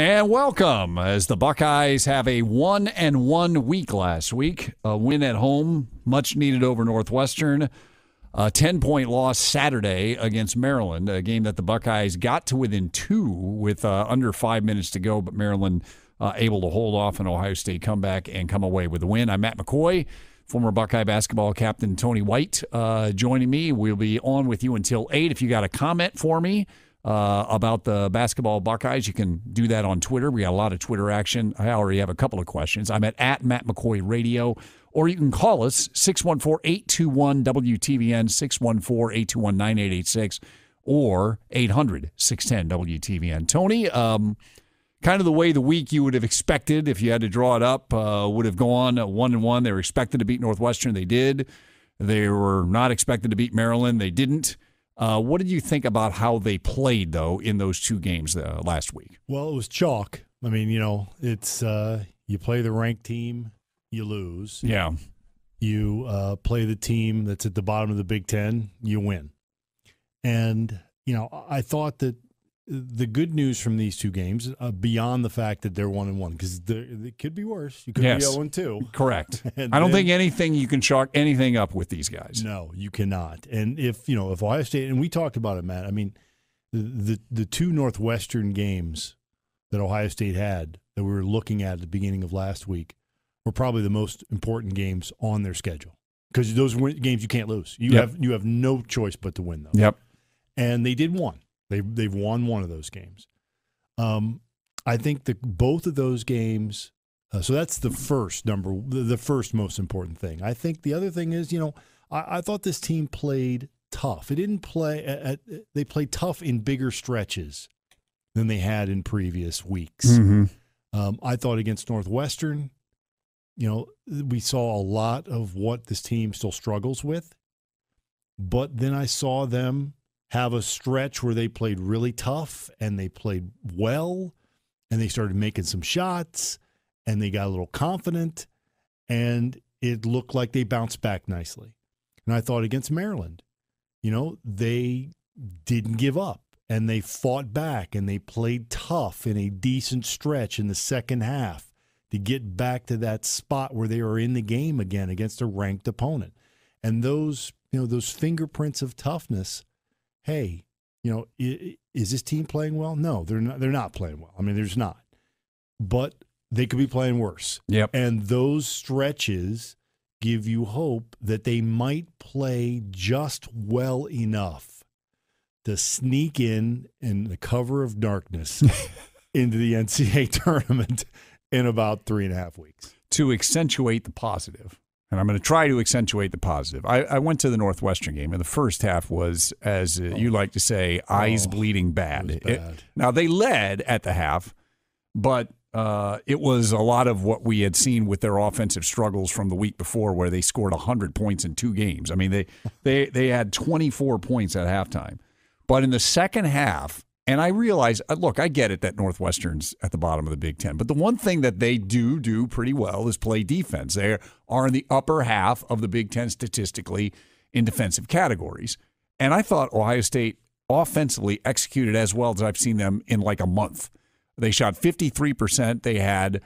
And welcome, as the Buckeyes have a 1-1 week last week. A win at home, much needed over Northwestern. A 10-point loss Saturday against Maryland, a game that the Buckeyes got to within 2 with under 5 minutes to go, but Maryland able to hold off an Ohio State comeback and come away with a win. I'm Matt McCoy, former Buckeye basketball captain Tony White joining me. We'll be on with you until 8. If you got a comment for me about the basketball Buckeyes, you can do that on Twitter. We got a lot of Twitter action. I already have a couple of questions. I'm at Matt McCoy Radio, or you can call us 614-821-WTVN, 614-821-9886, or 800-610-WTVN. Tony, kind of the way the week you would have expected if you had to draw it up would have gone 1-1. They were expected to beat Northwestern. They did. They were not expected to beat Maryland. They didn't. What did you think about how they played, though, in those 2 games last week? Well, it was chalk. I mean, it's you play the ranked team, you lose. Yeah. You play the team that's at the bottom of the Big Ten, you win. And, I thought that the good news from these 2 games, beyond the fact that they're 1-1, because it could be worse. You could be 0-2. Correct. I don't think you can chalk anything up with these guys. No, you cannot. And if Ohio State, and we talked about it, Matt, I mean, the 2 Northwestern games that Ohio State had that we were looking at the beginning of last week were probably the most important games on their schedule, because those games you can't lose. You have no choice but to win those. Yep. And they did one. They've won one of those games. I think that both of those games. So that's the first most important thing. I think the other thing is, I thought this team played tough. It didn't play. They played tough in bigger stretches than they had in previous weeks. Mm-hmm. I thought against Northwestern, we saw a lot of what this team still struggles with. But then I saw them have a stretch where they played really tough and they played well and they started making some shots and they got a little confident and it looked like they bounced back nicely. And I thought against Maryland, they didn't give up and they fought back and they played tough in a decent stretch in the second half to get back to that spot where they were in the game again against a ranked opponent. And those fingerprints of toughness. Hey, is this team playing well? No, they're not. They're not playing well. I mean, there's not. But they could be playing worse. Yep. And those stretches give you hope that they might play just well enough to sneak in the cover of darkness into the NCAA tournament in about 3.5 weeks. To accentuate the positive. And I'm going to try to accentuate the positive. I went to the Northwestern game, and the first half was, as you like to say, eyes bleeding bad. It was bad. Now, they led at the half, but it was a lot of what we had seen with their offensive struggles from the week before, where they scored 100 points in 2 games. I mean, they had 24 points at halftime. But in the second half, and I realize, look, I get it that Northwestern's at the bottom of the Big Ten, but the one thing that they do pretty well is play defense. They are in the upper half of the Big Ten statistically in defensive categories. And I thought Ohio State offensively executed as well as I've seen them in like a month. They shot 53%. They had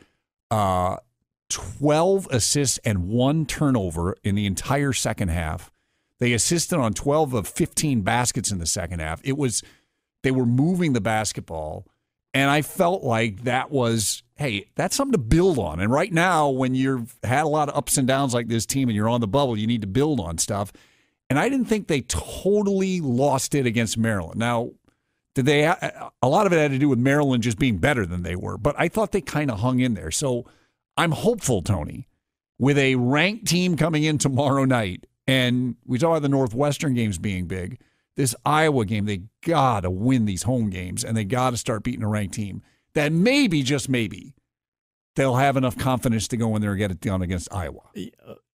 12 assists and 1 turnover in the entire second half. They assisted on 12 of 15 baskets in the second half. They were moving the basketball, and I felt like that was, hey, that's something to build on. And right now, when you've had a lot of ups and downs like this team and you're on the bubble, you need to build on stuff. And I didn't think they totally lost it against Maryland. Now, a lot of it had to do with Maryland just being better than they were, but I thought they kind of hung in there. So I'm hopeful, Tony, with a ranked team coming in tomorrow night, and we talk about the Northwestern games being big. This Iowa game, they got to win these home games, and they got to start beating a ranked team. That maybe, just maybe, they'll have enough confidence to go in there and get it done against Iowa.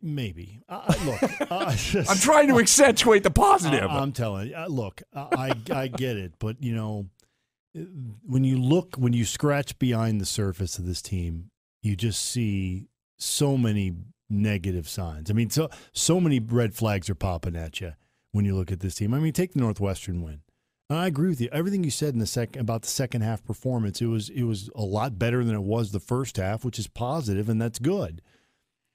Maybe. Look, I'm trying to accentuate the positive. I'm telling you. Look, I get it, but, when you scratch behind the surface of this team, you just see so many negative signs. I mean, so many red flags are popping at you when you look at this team. I mean, take the Northwestern win. I agree with you. Everything you said in about the second half performance, it was a lot better than it was the first half, which is positive, and that's good.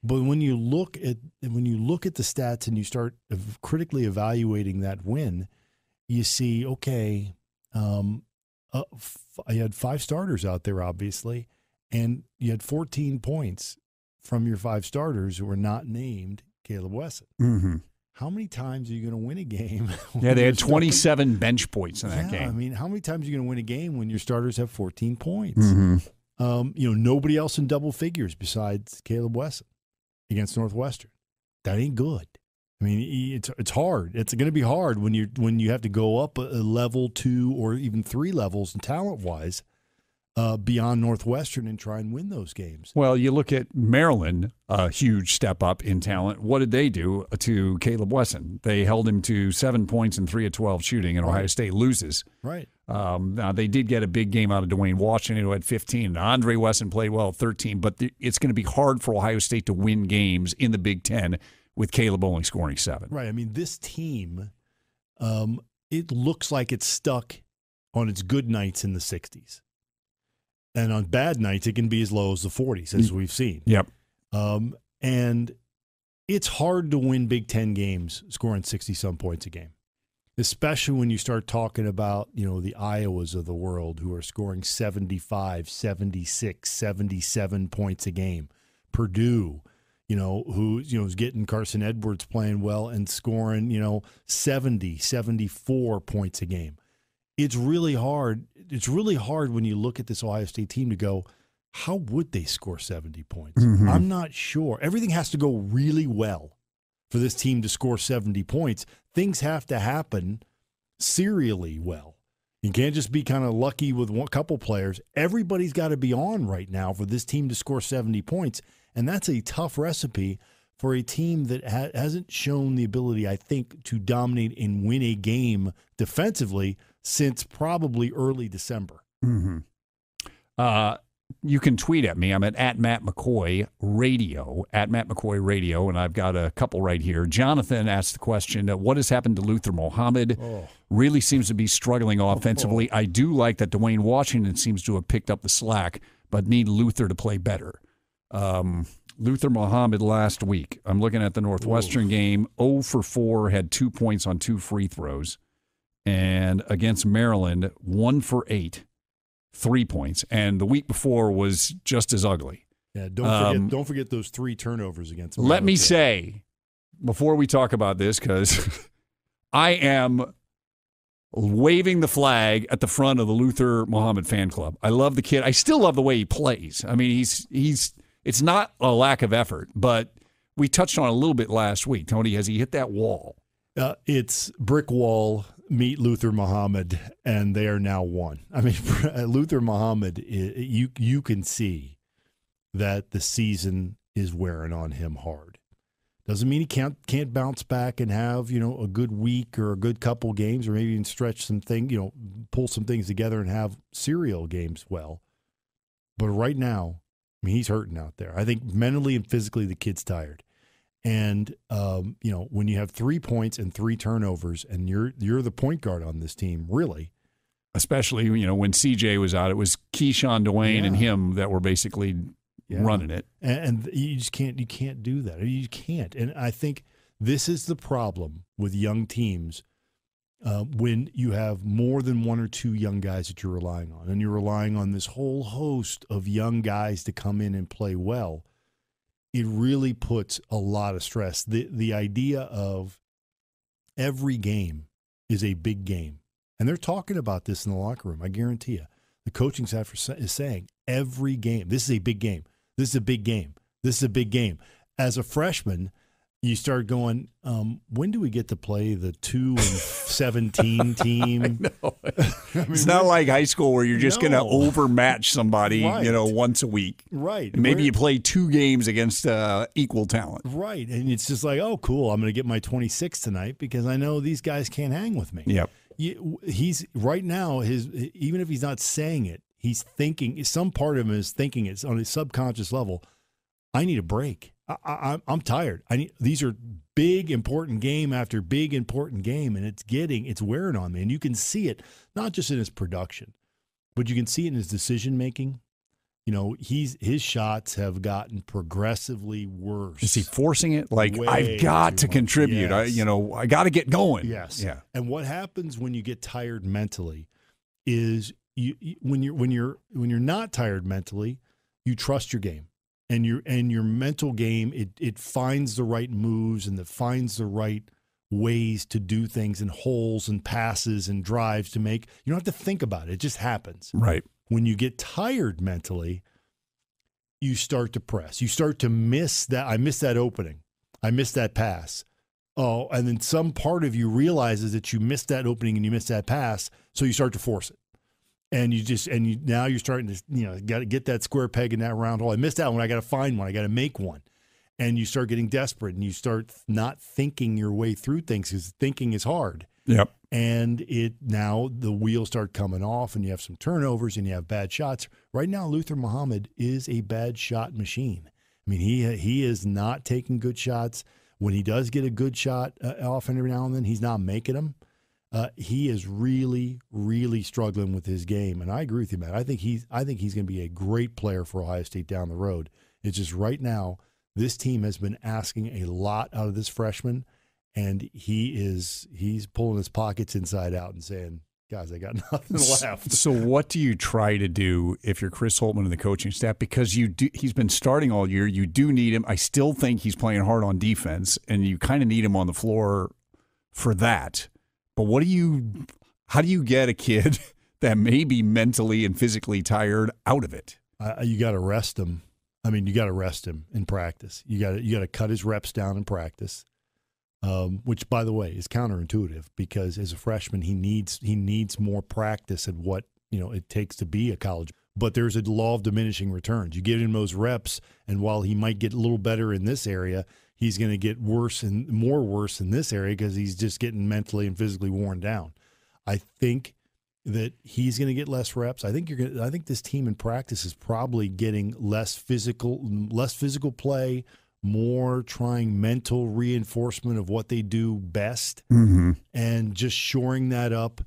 But when you look at the stats and you start critically evaluating that win, you see, okay, I had 5 starters out there, obviously, and you had 14 points from your 5 starters who were not named Caleb Wesson. Mm-hmm. How many times are you going to win a game? Yeah, they had 27 bench points in that game. I mean, how many times are you going to win a game when your starters have 14 points? Mm-hmm. Nobody else in double figures besides Caleb Wesson against Northwestern. That ain't good. I mean, it's hard. It's going to be hard when you have to go up a level, 2 or even 3 levels in talent-wise beyond Northwestern and try and win those games. Well, you look at Maryland, a huge step up in talent. What did they do to Caleb Wesson? They held him to 7 points and 3 of 12 shooting, and Ohio State loses. Right. Now, they did get a big game out of Dwayne Washington, who had 15. And Andre Wesson played well at 13, but it's going to be hard for Ohio State to win games in the Big Ten with Caleb only scoring 7. Right. I mean, this team, it looks like it's stuck on its good nights in the 60s. And on bad nights, it can be as low as the 40s, as we've seen. Yep. And it's hard to win Big Ten games scoring 60-some points a game, especially when you start talking about, the Iowas of the world who are scoring 75, 76, 77 points a game. Purdue, who's getting Carson Edwards playing well and scoring, 70, 74 points a game. It's really hard. It's really hard when you look at this Ohio State team to go, how would they score 70 points? Mm-hmm. I'm not sure. Everything has to go really well for this team to score 70 points. Things have to happen serially well. You can't just be kind of lucky with one couple players. Everybody's got to be on right now for this team to score 70 points, and that's a tough recipe for a team that hasn't shown the ability, I think, to dominate and win a game defensively since probably early December. Mm-hmm. You can tweet at me. I'm at Matt McCoy Radio, at Matt McCoy Radio, and I've got a couple right here. Jonathan asked the question, what has happened to Luther Mohammed? Really seems to be struggling offensively. I do like that Dwayne Washington seems to have picked up the slack, but need Luther to play better. Luther Mohammed last week, I'm looking at the Northwestern game, 0 for 4, had 2 points on 2 free throws. And against Maryland, 1 for 8, 3 points. And the week before was just as ugly. Yeah, don't forget those 3 turnovers against Maryland. Let me say, before we talk about this, because I am waving the flag at the front of the Luther Mohammed fan club. I love the kid. I still love the way he plays. I mean, it's not a lack of effort, but we touched on it a little bit last week. Tony, has he hit that wall? It's brick wall. Meet Luther Mohammed, and they are now one. I mean, Luther Mohammed, you can see that the season is wearing on him hard. Doesn't mean he can't bounce back and have, a good week or a good couple games, or maybe even stretch some thing, pull some things together and have serial games well. But right now, I mean, he's hurting out there. I think mentally and physically the kid's tired. And, when you have 3 points and 3 turnovers and you're the point guard on this team, really. Especially, when CJ was out, it was Keyshawn, Dwayne, and him that were basically running it. And you just can't do that. You can't. And I think this is the problem with young teams when you have more than 1 or 2 young guys that you're relying on. And you're relying on this whole host of young guys to come in and play well. It really puts a lot of stress. The idea of every game is a big game. And they're talking about this in the locker room, I guarantee you. The coaching staff is saying every game, this is a big game. This is a big game. This is a big game. As a freshman, you start going, when do we get to play the 2-17 team? I know. It's not like high school where you're just going to overmatch somebody, once a week. Right. And maybe you play 2 games against equal talent. Right. And it's just like, oh, cool, I'm going to get my 26 tonight because I know these guys can't hang with me. Yep. He's right now, even if he's not saying it, he's thinking, some part of him is thinking it's on a subconscious level, I need a break. I'm tired. These are big, important game after big, important game, and it's wearing on me. And you can see it, not just in his production, but you can see it in his decision-making. His shots have gotten progressively worse. Is he forcing it? Like, Way I've got to too much. contribute. Yes. I got to get going. Yes. Yeah. And what happens when you get tired mentally is when you're not tired mentally, you trust your game. And your mental game, it finds the right moves and it finds the right ways to do things and holes and passes and drives to make. You don't have to think about it. It just happens. Right. When you get tired mentally, you start to press. You start to miss that. I missed that opening. I missed that pass. Oh, and then some part of you realizes that you missed that opening and you missed that pass, so you start to force it. And now you're starting to, got to get that square peg in that round hole. I missed that one. I got to find one. I got to make one. And you start getting desperate and you start not thinking your way through things because thinking is hard. Yep. And now the wheels start coming off and you have some turnovers and you have bad shots. Right now, Luther Muhammad is a bad shot machine. I mean, he is not taking good shots. When he does get a good shot off every now and then, he's not making them. He is really, really struggling with his game. And I agree with you, Matt. I think he's going to be a great player for Ohio State down the road. It's just right now, this team has been asking a lot out of this freshman. And he's pulling his pockets inside out and saying, guys, I got nothing left. So what do you try to do if you're Chris Holtmann and the coaching staff? Because he's been starting all year. You do need him. I still think he's playing hard on defense, and you kind of need him on the floor for that. But how do you get a kid that may be mentally and physically tired out of it? You got to rest him. I mean, you got to rest him in practice. You got to cut his reps down in practice. Which, by the way, is counterintuitive because as a freshman, he needs more practice at what it takes to be a college. But there's a law of diminishing returns. You give him those reps, and while he might get a little better in this area, he's going to get worse and more worse in this area because he's just getting mentally and physically worn down. I think that he's going to get less reps. I think this team in practice is probably getting less physical play. More trying mental reinforcement of what they do best and just shoring that up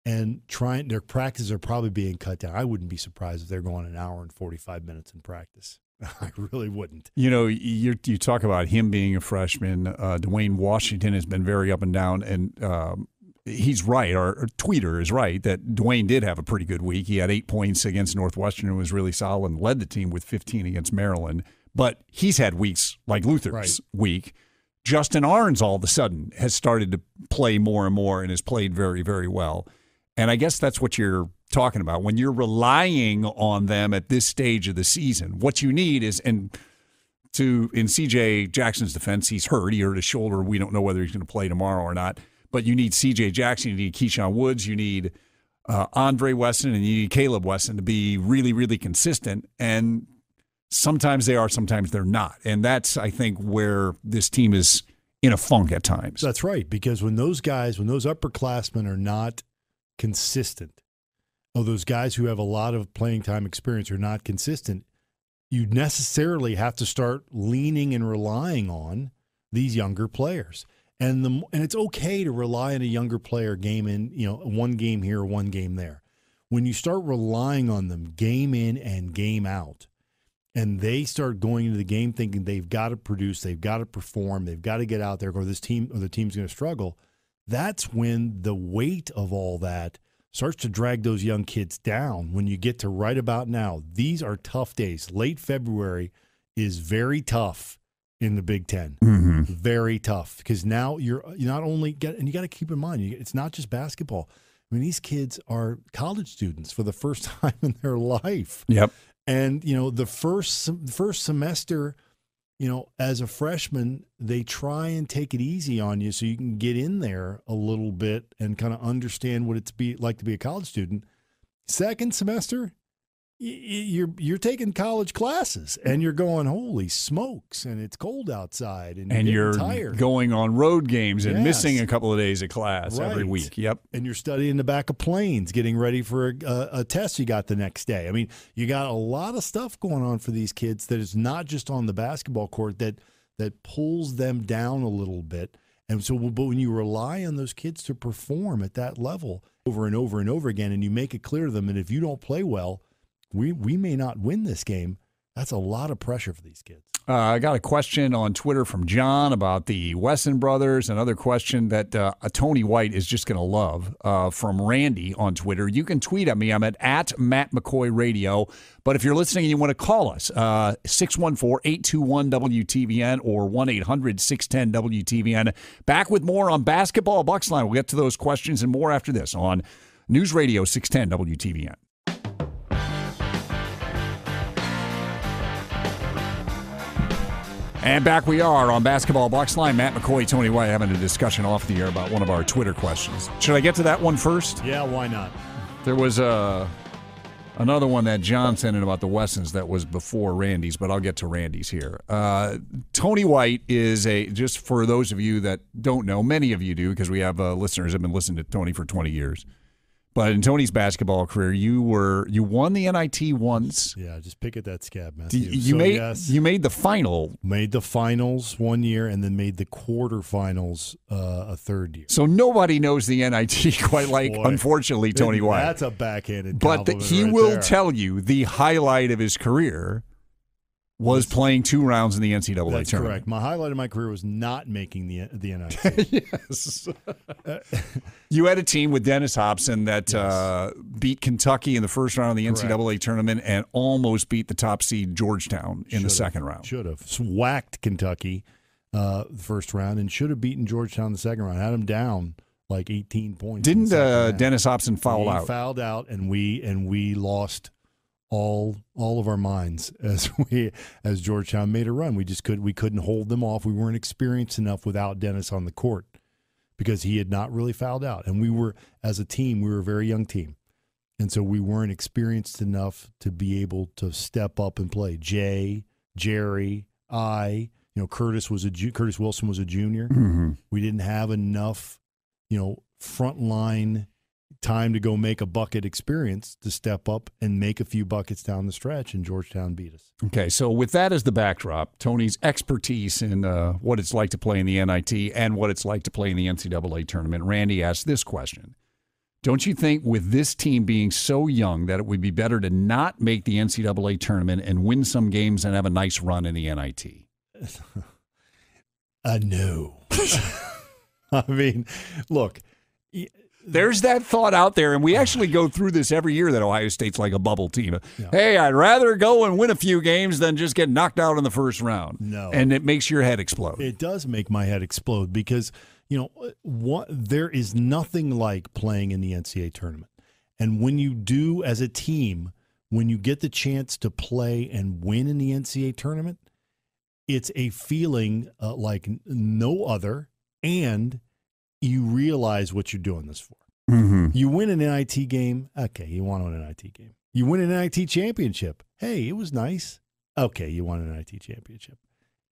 and their practices are probably being cut down. I wouldn't be surprised if they're going an hour and 45 minutes in practice. I really wouldn't. You talk about him being a freshman. Dwayne Washington has been very up and down, and he's right. Our tweeter is right that Dwayne did have a pretty good week. He had 8 points against Northwestern and was really solid and led the team with 15 against Maryland. But he's had weeks like Luther's week. Justin Arns all of a sudden has started to play more and more and has played very, very well. And I guess that's what you're talking about. When you're relying on them at this stage of the season, what you need is, in C.J. Jackson's defense, he's hurt. He hurt his shoulder. We don't know whether he's going to play tomorrow or not. But you need C.J. Jackson. You need Keyshawn Woods. You need Andre Weston. And you need Caleb Weston to be really, really consistent. And sometimes they are, sometimes they're not. And that's, I think, where this team is in a funk at times. That's right, because when those upperclassmen are not consistent, or those guys who have a lot of playing time experience are not consistent, you necessarily have to start leaning and relying on these younger players. And it's okay to rely on a younger player one game here, one game there. When you start relying on them game in and game out, and they start going into the game thinking they've got to produce, they've got to perform, they've got to get out there, or the team's going to struggle, that's when the weight of all that starts to drag those young kids down. When you get to right about now, these are tough days. Late February is very tough in the Big Ten. Mm-hmm. Very tough, because now you're not only and you got to keep in mind, it's not just basketball. I mean, these kids are college students for the first time in their life. Yep. And, the first semester, as a freshman, they try and take it easy on you so you can get in there a little bit and kind of understand what it's like to be a college student. Second semester, you're taking college classes and you're going, holy smokes, and it's cold outside and you're tired. Going on road games and Yes. missing a couple of days of class every Right. week. Yep. And you're studying the back of planes, getting ready for a test you got the next day. I mean, you got a lot of stuff going on for these kids that is not just on the basketball court that pulls them down a little bit. And so, but when you rely on those kids to perform at that level over and over and over again, and you make it clear to them that if you don't play well, we may not win this game, that's a lot of pressure for these kids. I got a question on Twitter from John about the Wesson brothers. Another question that Tony White is just going to love from Randy on Twitter. You can tweet at me. I'm at Matt McCoy Radio. But if you're listening and you want to call us, 614-821-WTVN or 1-800-610-WTVN. Back with more on Basketball Bucksline. We'll get to those questions and more after this on News Radio 610 WTVN. And back we are on Basketball Bucksline. Matt McCoy, Tony White having a discussion off the air about one of our Twitter questions. Should I get to that one first? Yeah, why not? There was another one that John sent in about the Wessons that was before Randy's, but I'll get to Randy's here. Tony White is just for those of you that don't know, many of you do because we have listeners that have been listening to Tony for 20 years. But in Tony's basketball career, you won the NIT once. Yeah, just pick at that scab, Matthew. You made the final. Made the finals one year and then made the quarterfinals a third year. So nobody knows the NIT quite like, unfortunately, Tony White. That's a backhanded But compliment he right will there. tell you the highlight of his career was playing 2 rounds in the NCAA That's tournament. correct. My highlight of my career was not making the NIT. Yes. You had a team with Dennis Hobson that beat Kentucky in the first round of the NCAA tournament and almost beat the top seed Georgetown in the second round. Should have. Whacked Kentucky the first round and should have beaten Georgetown the second round. Had them down like 18 points. Didn't Dennis Hobson foul out? He fouled out, and we lost all of our minds as Georgetown made a run. We couldn't hold them off. We weren't experienced enough without Dennis on the court because he had not really fouled out. And we were, as a team, we were a very young team. And so we weren't experienced enough to be able to step up and play. Jay, Jerry, Curtis Wilson was a junior. Mm-hmm. We didn't have enough, front line time to go make a bucket experience to step up and make a few buckets down the stretch, and Georgetown beat us. Okay, so with that as the backdrop, Tony's expertise in what it's like to play in the NIT and what it's like to play in the NCAA tournament, Randy asked this question. Don't you think with this team being so young that it would be better to not make the NCAA tournament and win some games and have a nice run in the NIT? No. I mean, look. There's that thought out there, and we actually go through this every year that Ohio State's like a bubble team. Yeah. Hey, I'd rather go and win a few games than just get knocked out in the first round. No. And it makes your head explode. It does make my head explode because, there is nothing like playing in the NCAA tournament. And when you do as a team, when you get the chance to play and win in the NCAA tournament, it's a feeling like no other, and you realize what you're doing this for. Mm-hmm. You win an NIT game, okay, you won an NIT game. You win an NIT championship, hey, it was nice. Okay, you won an NIT championship.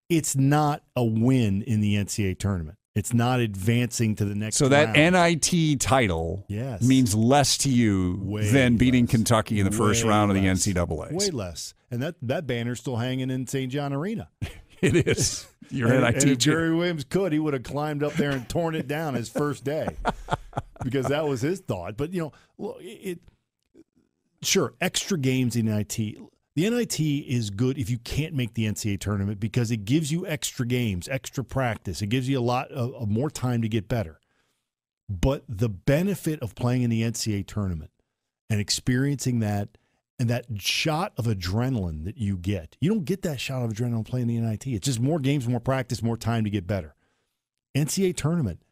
It's not a win in the NCAA tournament. It's not advancing to the next round. So that NIT title means less to you than beating Kentucky in the first round of the NCAA. Way less. And that banner's still hanging in St. John Arena. It is. Your NIT and if Jerry Williams could, he would have climbed up there and torn it down his first day because that was his thought. But, sure, extra games in NIT. The NIT is good if you can't make the NCAA tournament because it gives you extra games, extra practice. It gives you a lot of more time to get better. But the benefit of playing in the NCAA tournament and experiencing that and that shot of adrenaline that you don't get that shot of adrenaline playing the NIT. It's just more games, more practice, more time to get better. NCAA tournament,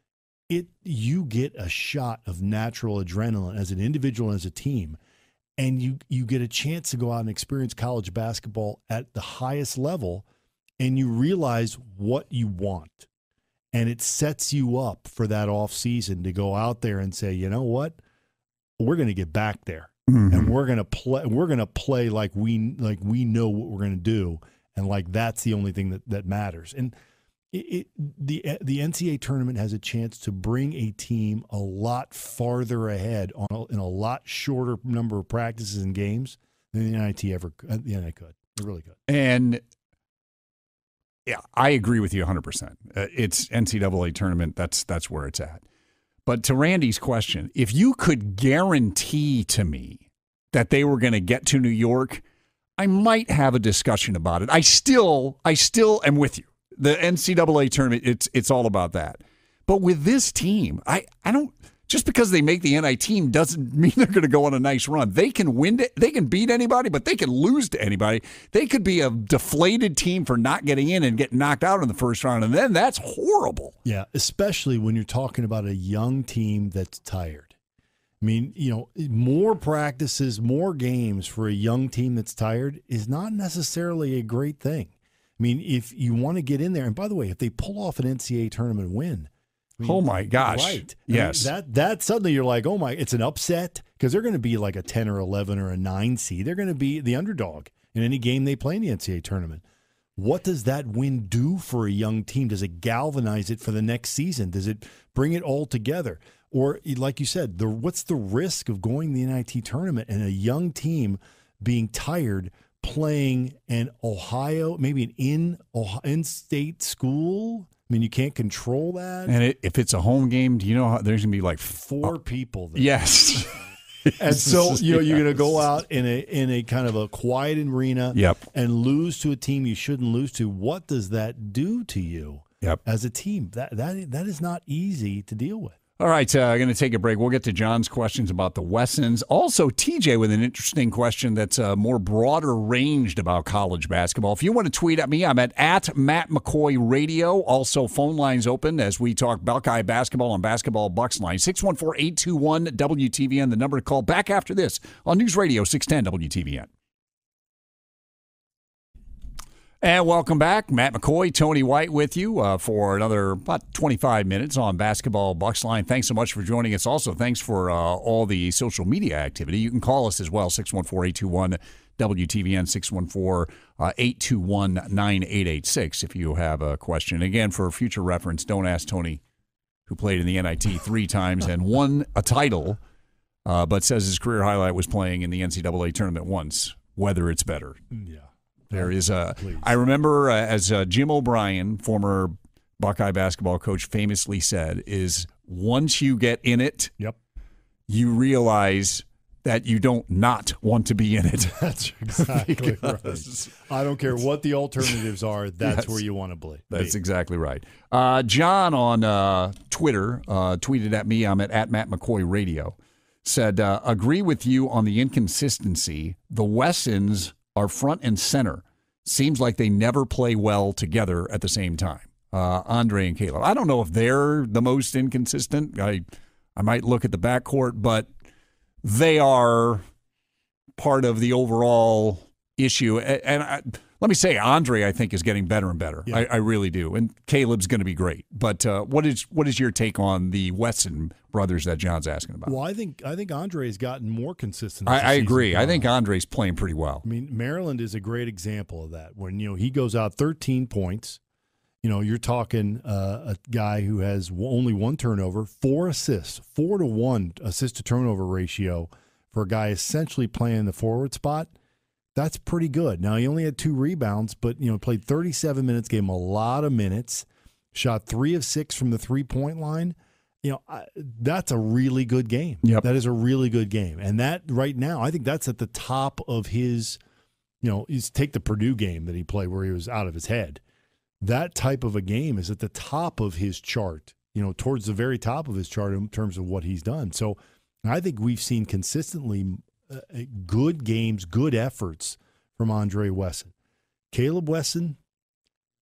you get a shot of natural adrenaline as an individual and as a team, and you get a chance to go out and experience college basketball at the highest level, and you realize what you want. And it sets you up for that off season to go out there and say, you know what? We're going to get back there. and we're gonna play like we know what we're gonna do, and like that's the only thing that matters. And the NCAA tournament has a chance to bring a team a lot farther ahead in a lot shorter number of practices and games than the NIT could. It really could. And yeah, I agree with you 100%. It's NCAA tournament. That's where it's at. But to Randy's question, if you could guarantee to me that they were going to get to New York, I might have a discussion about it. I still am with you. The NCAA tournament, it's all about that. But with this team, I don't. Just because they make the NIT team doesn't mean they're going to go on a nice run. They can win it. They can beat anybody, but they can lose to anybody. They could be a deflated team for not getting in and get knocked out in the first round, and then that's horrible. Yeah, especially when you're talking about a young team that's tired. I mean, more practices, more games for a young team that's tired is not necessarily a great thing. I mean, if you want to get in there, and by the way, if they pull off an NCAA tournament win, oh my gosh! Right? Yes. That suddenly you're like, oh my! It's an upset because they're going to be like a 10 or 11 or a 9 seed. They're going to be the underdog in any game they play in the NCAA tournament. What does that win do for a young team? Does it galvanize it for the next season? Does it bring it all together? Or, like you said, what's the risk of going to the NIT tournament and a young team being tired playing in Ohio, maybe an in-state school? I mean, you can't control that. And if it's a home game, do you know how there's going to be like 4 people there? Yes. And so, you're going to go out in a kind of a quiet arena and lose to a team you shouldn't lose to. What does that do to you as a team? That is not easy to deal with. All right, I'm going to take a break. We'll get to John's questions about the Wessons. Also, TJ with an interesting question that's more broader ranged about college basketball. If you want to tweet at me, I'm at Matt McCoy Radio. Also, phone lines open as we talk Buckeye basketball on Basketball Bucksline. 614-821-WTVN, the number to call. Back after this on News Radio 610 WTVN. And welcome back. Matt McCoy, Tony White with you for another about 25 minutes on Basketball Bucksline. Thanks so much for joining us. Also, thanks for all the social media activity. You can call us as well, 614-821-WTVN, 614-821-9886 if you have a question. Again, for future reference, don't ask Tony, who played in the NIT 3 times and won a title, but says his career highlight was playing in the NCAA tournament once, whether it's better. Yeah. There is I remember as Jim O'Brien, former Buckeye basketball coach, famously said, is once you get in it, you realize that you don't not want to be in it. That's exactly right. I don't care what the alternatives are. That's where you want to be. That's exactly right. John on Twitter tweeted at me. I'm at Matt McCoy Radio. Said, agree with you on the inconsistency. The Wessons are front and center. Seems like they never play well together at the same time. Andre and Caleb. I don't know if they're the most inconsistent. I might look at the backcourt, but they are part of the overall issue. And let me say, Andre, I think, is getting better and better. Yeah. I really do. And Caleb's going to be great. But what is your take on the Wesson brothers that John's asking about? Well, I think Andre's gotten more consistent. I agree. I think Andre's playing pretty well. I mean, Maryland is a great example of that. When he goes out 13 points, you're talking a guy who has only 1 turnover, 4 assists, 4-to-1 assist to turnover ratio for a guy essentially playing the forward spot. That's pretty good. Now, he only had 2 rebounds, but, played 37 minutes, gave him a lot of minutes, shot 3 of 6 from the three-point line. That's a really good game. Yep. That is a really good game. And that right now, I think that's at the top of his, take the Purdue game that he played where he was out of his head. That type of a game is at the top of his chart, towards the very top of his chart in terms of what he's done. So I think we've seen consistently good games, good efforts from Andre Wesson. Caleb Wesson,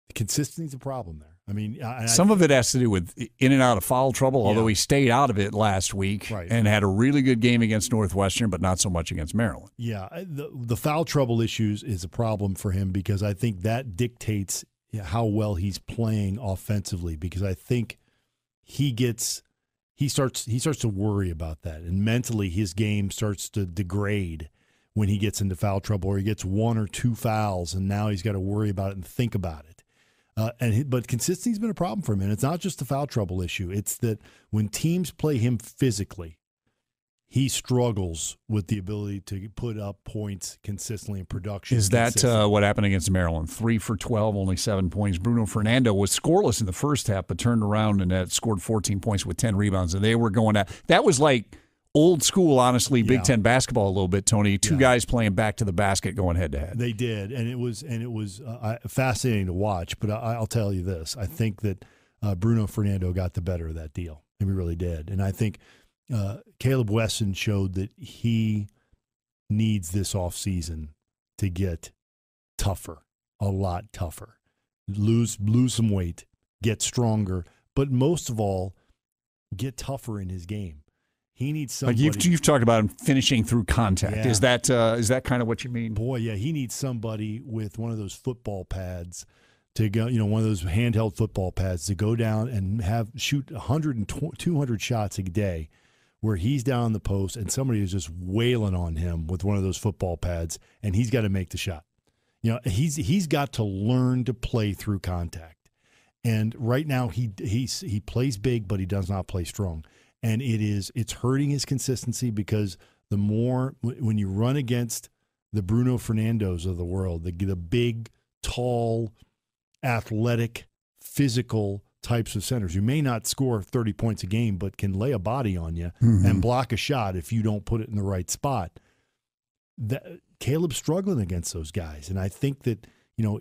the consistency is a problem there. I mean, some of it has to do with in and out of foul trouble, although he stayed out of it last week and had a really good game against Northwestern, but not so much against Maryland. Yeah, the foul trouble issues is a problem for him because I think that dictates how well he's playing offensively, because I think he gets he starts to worry about that, and mentally his game starts to degrade when he gets into foul trouble, or he gets one or two fouls, and now he's got to worry about it and think about it. But consistency's been a problem for him, and it's not just the foul trouble issue. It's that when teams play him physically, he struggles with the ability to put up points consistently in production. Is that what happened against Maryland? 3 for 12, only 7 points. Bruno Fernando was scoreless in the first half, but turned around and scored 14 points with 10 rebounds. And they were going at that was like old school, honestly, Big Ten basketball a little bit, Tony. Two guys playing back to the basket going head to head. They did, and it was fascinating to watch. But I'll tell you this: I think that Bruno Fernando got the better of that deal, and we really did. And I think Caleb Wesson showed that he needs this offseason to get tougher, a lot tougher, lose some weight, get stronger, but most of all, get tougher in his game. He needs somebody. You've talked about him finishing through contact. Yeah. Is that kind of what you mean? Boy, yeah, he needs somebody with one of those football pads to go, one of those handheld football pads to go down and shoot 100 and 200 shots a day, where he's down on the post and somebody is just wailing on him with one of those football pads, and he's got to make the shot. He's got to learn to play through contact. And right now he plays big, but he does not play strong. And it's hurting his consistency, because the more when you run against the Bruno Fernandos of the world, the big, tall, athletic, physical types of centers, you may not score 30 points a game, but can lay a body on you and block a shot if you don't put it in the right spot. Caleb's struggling against those guys, and I think that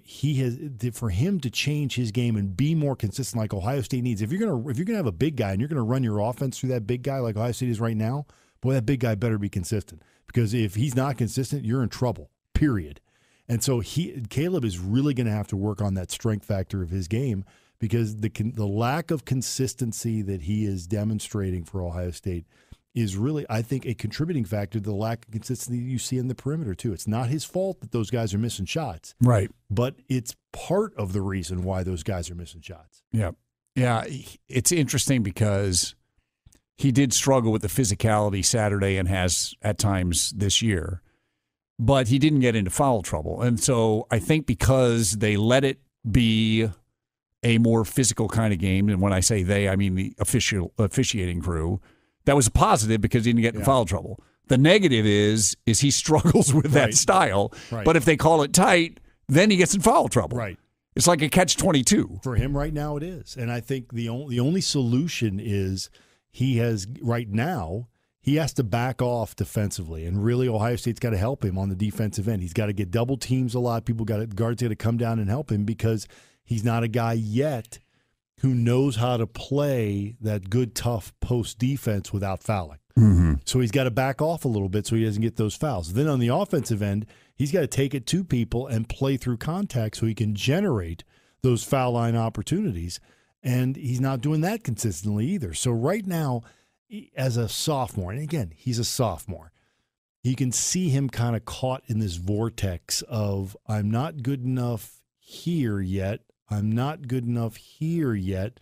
he has, for him to change his game and be more consistent like Ohio State needs. If you're gonna have a big guy and you're gonna run your offense through that big guy like Ohio State is right now, boy, that big guy better be consistent, because if he's not consistent, you're in trouble. Period. And so Caleb is really going to have to work on that strength factor of his game, because the lack of consistency that he is demonstrating for Ohio State is really, I think, a contributing factor to the lack of consistency you see in the perimeter, too. It's not his fault that those guys are missing shots. Right. But it's part of the reason why those guys are missing shots. Yeah. Yeah. It's interesting because he did struggle with the physicality Saturday and has at times this year, but he didn't get into foul trouble. And so I think because they let it be a more physical kind of game, and when I say they, I mean the officiating crew, that was a positive because he didn't get in foul trouble. The negative is he struggles with that style. Right. But if they call it tight, then he gets in foul trouble. Right. It's like a catch-22. For him right now it is. And I think the only solution is he has to back off defensively. And really Ohio State's got to help him on the defensive end. He's got to get double teams a lot. Guards got to come down and help him, because he's not a guy yet who knows how to play that good, tough post defense without fouling. Mm-hmm. So he's got to back off a little bit so he doesn't get those fouls. Then on the offensive end, he's got to take it to people and play through contact so he can generate those foul line opportunities. And he's not doing that consistently either. So right now, as a sophomore, and again, he's a sophomore, you can see him kind of caught in this vortex of, I'm not good enough here yet. I'm not good enough here yet.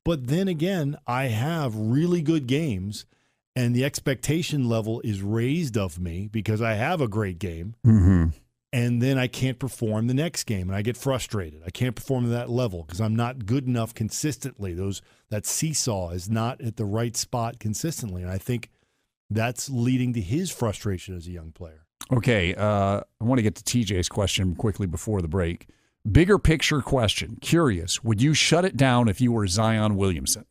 But then again, I have really good games, and the expectation level is raised of me because I have a great game. Mm-hmm. And then I can't perform the next game, and I get frustrated. I can't perform to that level because I'm not good enough consistently. That seesaw is not at the right spot consistently, and I think that's leading to his frustration as a young player. Okay, I want to get to TJ's question quickly before the break. Bigger picture question. Curious, would you shut it down if you were Zion Williamson?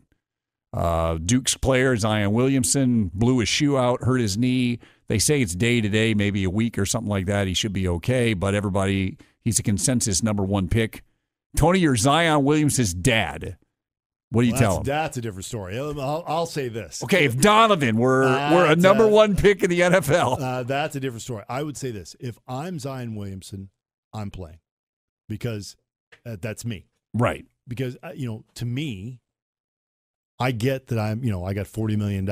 Duke's player, Zion Williamson, blew his shoe out, hurt his knee. They say it's day-to-day, maybe a week or something like that. He should be okay, but he's a consensus number one pick. Tony, you're Zion Williamson's dad. What do you tell him? That's a different story. I'll say this. Okay, if Donovan were a number one pick in the NFL. That's a different story. I would say this. If I'm Zion Williamson, I'm playing. Because that's me. Right. Because, to me, I get that I got $40 million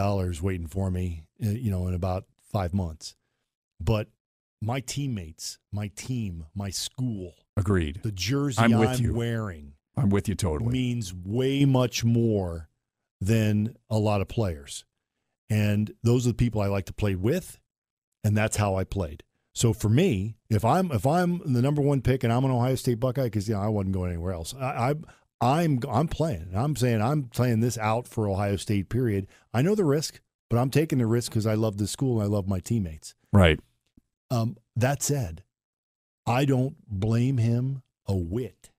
waiting for me, in about 5 months. But my teammates, my team, my school. Agreed. The jersey I'm wearing. I'm with you totally. Means way much more than a lot of players. And those are the people I like to play with, and that's how I played. So for me, if I'm the number one pick and I'm an Ohio State Buckeye, because I wasn't going anywhere else, I'm playing. I'm saying I'm playing this out for Ohio State, period. I know the risk, but I'm taking the risk because I love the school and I love my teammates. Right. That said, I don't blame him a whit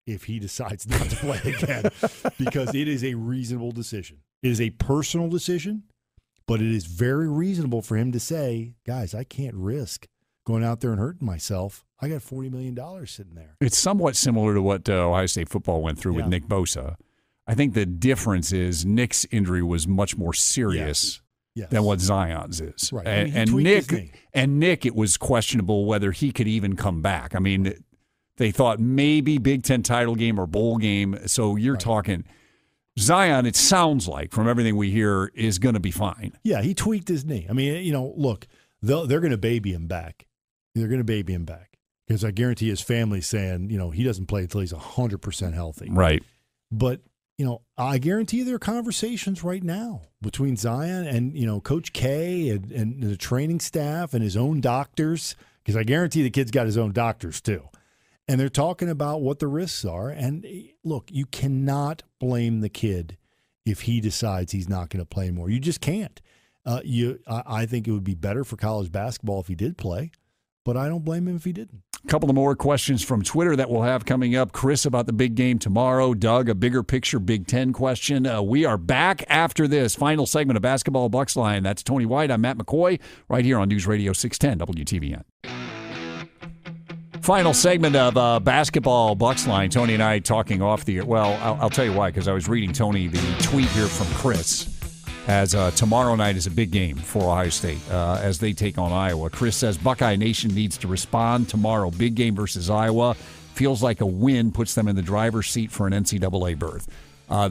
if he decides not to play again, because it is a reasonable decision. It is a personal decision, but it is very reasonable for him to say, guys, I can't risk going out there and hurting myself. I got $40 million sitting there. It's somewhat similar to what Ohio State football went through with Nick Bosa. I think the difference is Nick's injury was much more serious than what Zion's is. Right. And Nick, it was questionable whether he could even come back. I mean, they thought maybe Big Ten title game or bowl game. So you're talking Zion, it sounds like, from everything we hear, is going to be fine. Yeah, he tweaked his knee. I mean, look, they're going to baby him back. They're going to baby him back. Because I guarantee his family's saying, he doesn't play until he's 100% healthy. Right. But, I guarantee there are conversations right now between Zion and, Coach K and the training staff and his own doctors, because I guarantee the kid's got his own doctors too. And they're talking about what the risks are. And, look, you cannot blame the kid if he decides he's not going to play more. You just can't. I think it would be better for college basketball if he did play, but I don't blame him if he didn't. A couple of more questions from Twitter that we'll have coming up. Chris about the big game tomorrow. Doug, a bigger picture Big Ten question. We are back after this final segment of Basketball Bucksline. That's Tony White. I'm Matt McCoy, right here on News Radio 610 WTVN. Final segment of Basketball Bucksline. Tony and I talking off the air. Well, I'll tell you why, because I was reading, Tony, the tweet here from Chris. As tomorrow night is a big game for Ohio State as they take on Iowa. Chris says Buckeye Nation needs to respond tomorrow. Big game versus Iowa. Feels like a win puts them in the driver's seat for an NCAA berth.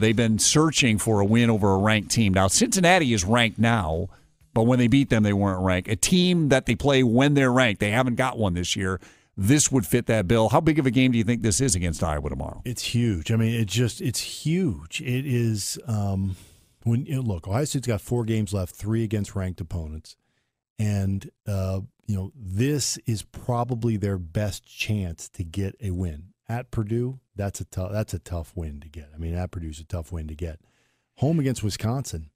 They've been searching for a win over a ranked team. Now, Cincinnati is ranked now, but when they beat them, they weren't ranked. A team that they play when they're ranked. They haven't got one this year. This would fit that bill. How big of a game do you think this is against Iowa tomorrow? It's huge. I mean, it's huge. It is look, Ohio State's got 4 games left, 3 against ranked opponents. And, this is probably their best chance to get a win. At Purdue, that's a tough win to get. I mean, at Purdue's a tough win to get. Home against Wisconsin,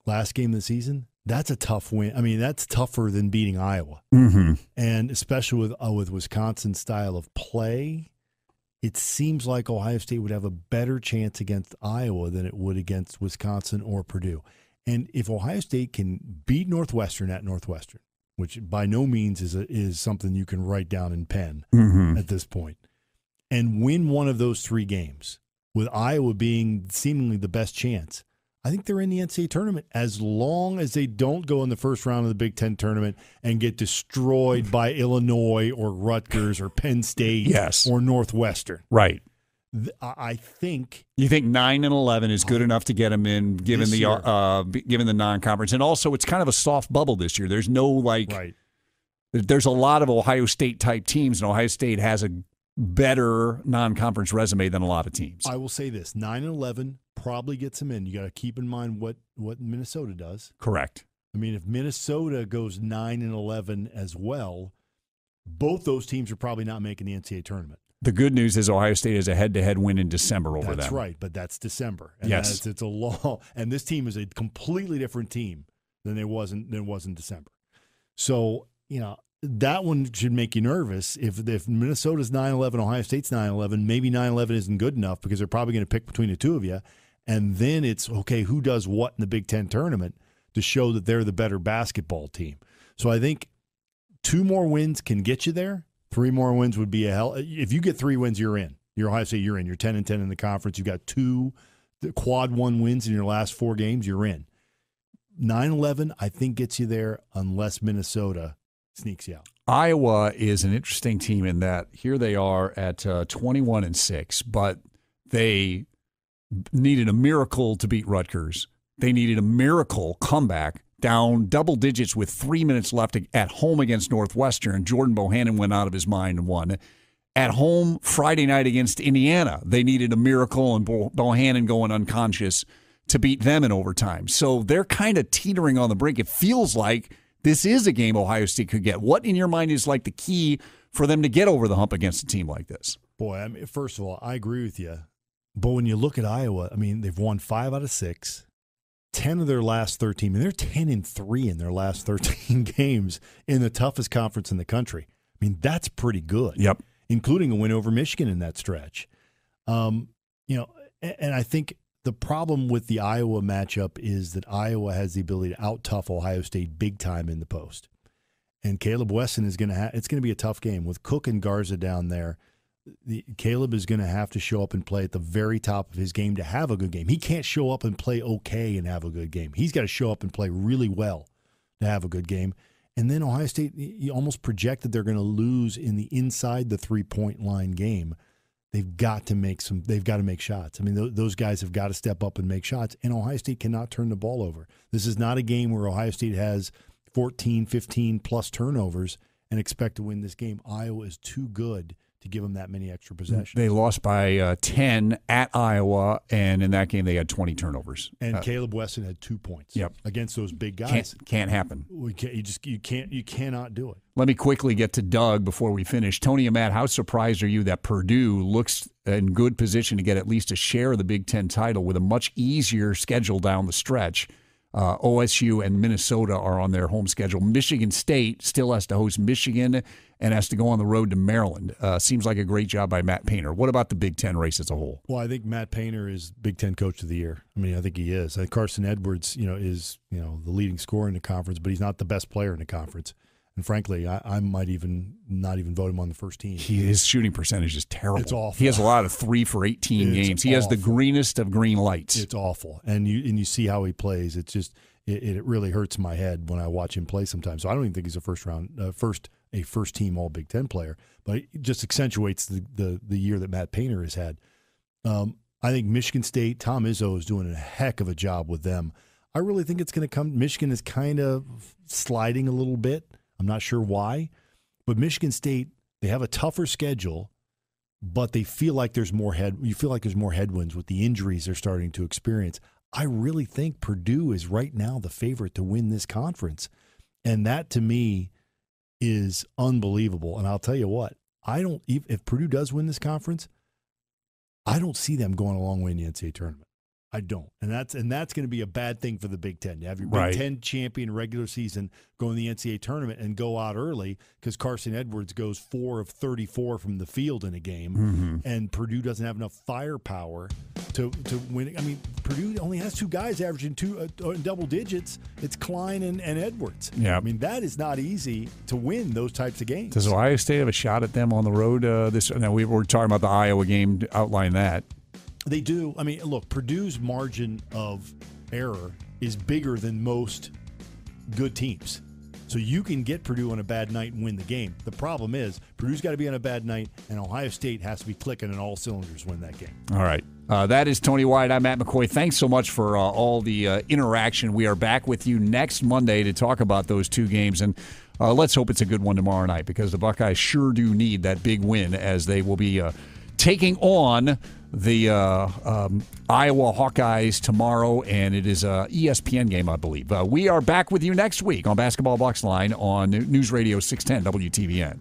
last game of the season, that's a tough win. I mean, that's tougher than beating Iowa. Mm-hmm. And especially with Wisconsin's style of play, it seems like Ohio State would have a better chance against Iowa than it would against Wisconsin or Purdue. And if Ohio State can beat Northwestern at Northwestern, which by no means is something you can write down in pen at this point, and win one of those 3 games, with Iowa being seemingly the best chance, I think they're in the NCAA tournament as long as they don't go in the first round of the Big Ten tournament and get destroyed by Illinois or Rutgers or Penn State or Northwestern. Right. I think. You think 9-11 is good enough to get them in, given the non-conference, and also it's kind of a soft bubble this year. There's no There's a lot of Ohio State type teams, and Ohio State has a better non-conference resume than a lot of teams. I will say this: 9-11 probably gets them in. You got to keep in mind what Minnesota does. Correct. I mean, if Minnesota goes 9-11 as well, both those teams are probably not making the NCAA tournament. The good news is Ohio State has a head-to-head win in December over them. That's right, but that's December. And yes. It's a law. And this team is a completely different team than it was in December. So, that one should make you nervous. If Minnesota's 9-11, Ohio State's 9-11, maybe 9-11 isn't good enough because they're probably going to pick between the two of you. And then it's, okay, who does what in the Big Ten tournament to show that they're the better basketball team. So I think 2 more wins can get you there. 3 more wins would be a hell. If you get 3 wins, you're in. You're Ohio State, you're in. You're 10-10 in the conference. You've got 2 quad 1 wins in your last 4 games, you're in. 9-11, I think, gets you there unless Minnesota sneaks you out. Iowa is an interesting team in that here they are at 21-6, but they needed a miracle to beat Rutgers. They needed a miracle comeback down double digits with 3 minutes left at home against Northwestern. Jordan Bohannon went out of his mind and won. At home Friday night against Indiana, they needed a miracle, and Bohannon going unconscious to beat them in overtime. So they're kind of teetering on the brink. It feels like this is a game Ohio State could get. What in your mind is like the key for them to get over the hump against a team like this? Boy, I mean, first of all, I agree with you. But when you look at Iowa, I mean, they've won 5 out of 6, 10 of their last 13. I mean, they're 10-3 in their last 13 games in the toughest conference in the country. I mean, that's pretty good. Yep. Including a win over Michigan in that stretch. And I think the problem with the Iowa matchup is that Iowa has the ability to out-tough Ohio State big time in the post. And Caleb Wesson is going to it's going to be a tough game. With Cook and Garza down there, Caleb is going to have to show up and play at the very top of his game to have a good game. He can't show up and play okay and have a good game. He's got to show up and play really well to have a good game. And then Ohio State, you almost project that they're going to lose in the inside the 3-point line game. They've got to make shots. I mean, those guys have got to step up and make shots, and Ohio State cannot turn the ball over. This is not a game where Ohio State has 14, 15-plus turnovers and expect to win this game. Iowa is too good to give them that many extra possessions. They lost by 10 at Iowa, and in that game they had 20 turnovers. And Caleb Wesson had 2 points against those big guys. Can't happen. You cannot do it. Let me quickly get to Doug before we finish. Tony and Matt, how surprised are you that Purdue looks in good position to get at least a share of the Big Ten title with a much easier schedule down the stretch? OSU and Minnesota are on their home schedule. Michigan State still has to host Michigan and has to go on the road to Maryland. Seems like a great job by Matt Painter. What about the Big Ten race as a whole? Well, I think Matt Painter is Big Ten Coach of the Year. I mean, I think he is. Carson Edwards, is the leading scorer in the conference, but he's not the best player in the conference. And frankly, I might even not even vote him on the first team. His shooting percentage is terrible. It's awful. He has a lot of 3 for 18 games. He has the greenest of green lights. It's awful. And you see how he plays. It's just it really hurts my head when I watch him play sometimes. So I don't even think he's a first team All Big Ten player. But it just accentuates the year that Matt Painter has had. I think Michigan State, Tom Izzo is doing a heck of a job with them. I really think it's going to come. Michigan is kind of sliding a little bit. I'm not sure why, but Michigan State, they have a tougher schedule, but they feel like there's more headwinds with the injuries they're starting to experience. I really think Purdue is right now the favorite to win this conference, and that to me is unbelievable. And I'll tell you what, if Purdue does win this conference, I don't see them going a long way in the NCAA tournament. I don't. And that's going to be a bad thing for the Big Ten. You have your Big Ten champion regular season go in the NCAA tournament and go out early because Carson Edwards goes 4 of 34 from the field in a game, and Purdue doesn't have enough firepower to win. I mean, Purdue only has 2 guys averaging double digits. It's Klein and Edwards. Yeah. I mean, that is not easy to win those types of games. Does Ohio State have a shot at them on the road? Now we were talking about the Iowa game to outline that. They do. I mean, look, Purdue's margin of error is bigger than most good teams. So you can get Purdue on a bad night and win the game. The problem is Purdue's got to be on a bad night, and Ohio State has to be clicking on all cylinders to win that game. All right. That is Tony White. I'm Matt McCoy. Thanks so much for all the interaction. We are back with you next Monday to talk about those 2 games, and let's hope it's a good one tomorrow night because the Buckeyes sure do need that big win as they will be taking on the Iowa Hawkeyes tomorrow, and it is a ESPN game, I believe. We are back with you next week on Basketball Bucksline on News Radio 610 WTVN.